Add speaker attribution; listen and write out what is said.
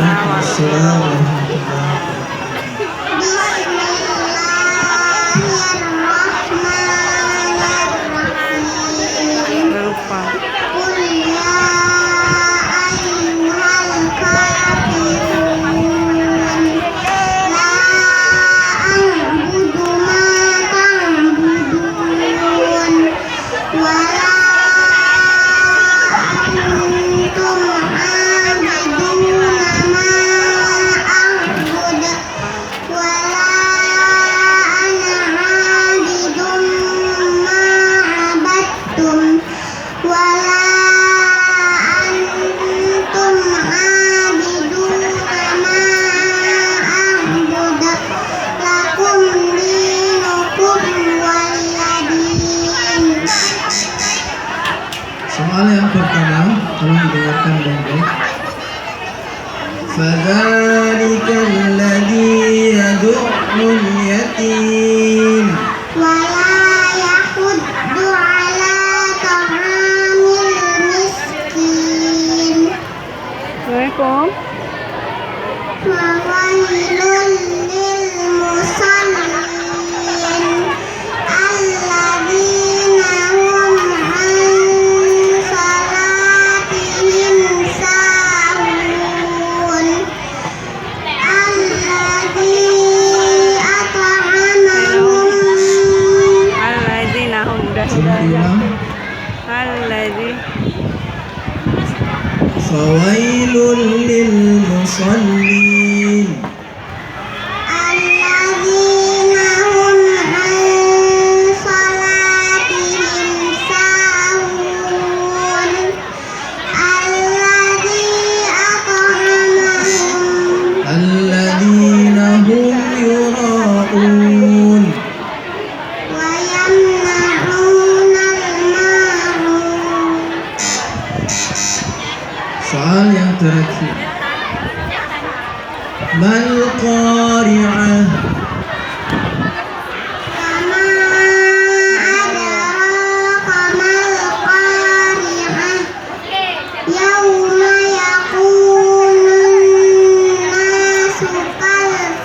Speaker 1: Waalaikumsalam warahmatullahi
Speaker 2: Bismillahirrahmanirrahim.
Speaker 3: Lupa.
Speaker 2: Qul ya ayyuhal kafirun la a'budu ma ta'budun wa la antum 'abiduna ma a'budu wa la ana 'abidun ma 'abadtum wa la antum 'abiduna ma a'budu lakum dinukum waliyadin.
Speaker 1: Soal yang pertama, tolong didengarkan baik-baik. Fadzalika alladzi yad'ul yatim.
Speaker 2: Wala yahuddu ala ta'amil miskin.
Speaker 3: Assalamualaikum.
Speaker 2: Fawailul lil musallin alladzina hum an salatihim sahun alladzi at'amahum
Speaker 3: Alladzina hum
Speaker 1: Ulang.
Speaker 3: Alladzi
Speaker 1: Fawailul lil musallin.
Speaker 2: alladzina hum an salatihim sahun alladzi at'amahum
Speaker 1: Alladzina hum yura'un.
Speaker 2: wa yamna'unal ma'ruf.
Speaker 1: Soal yang terakhir. Mal qari'ah.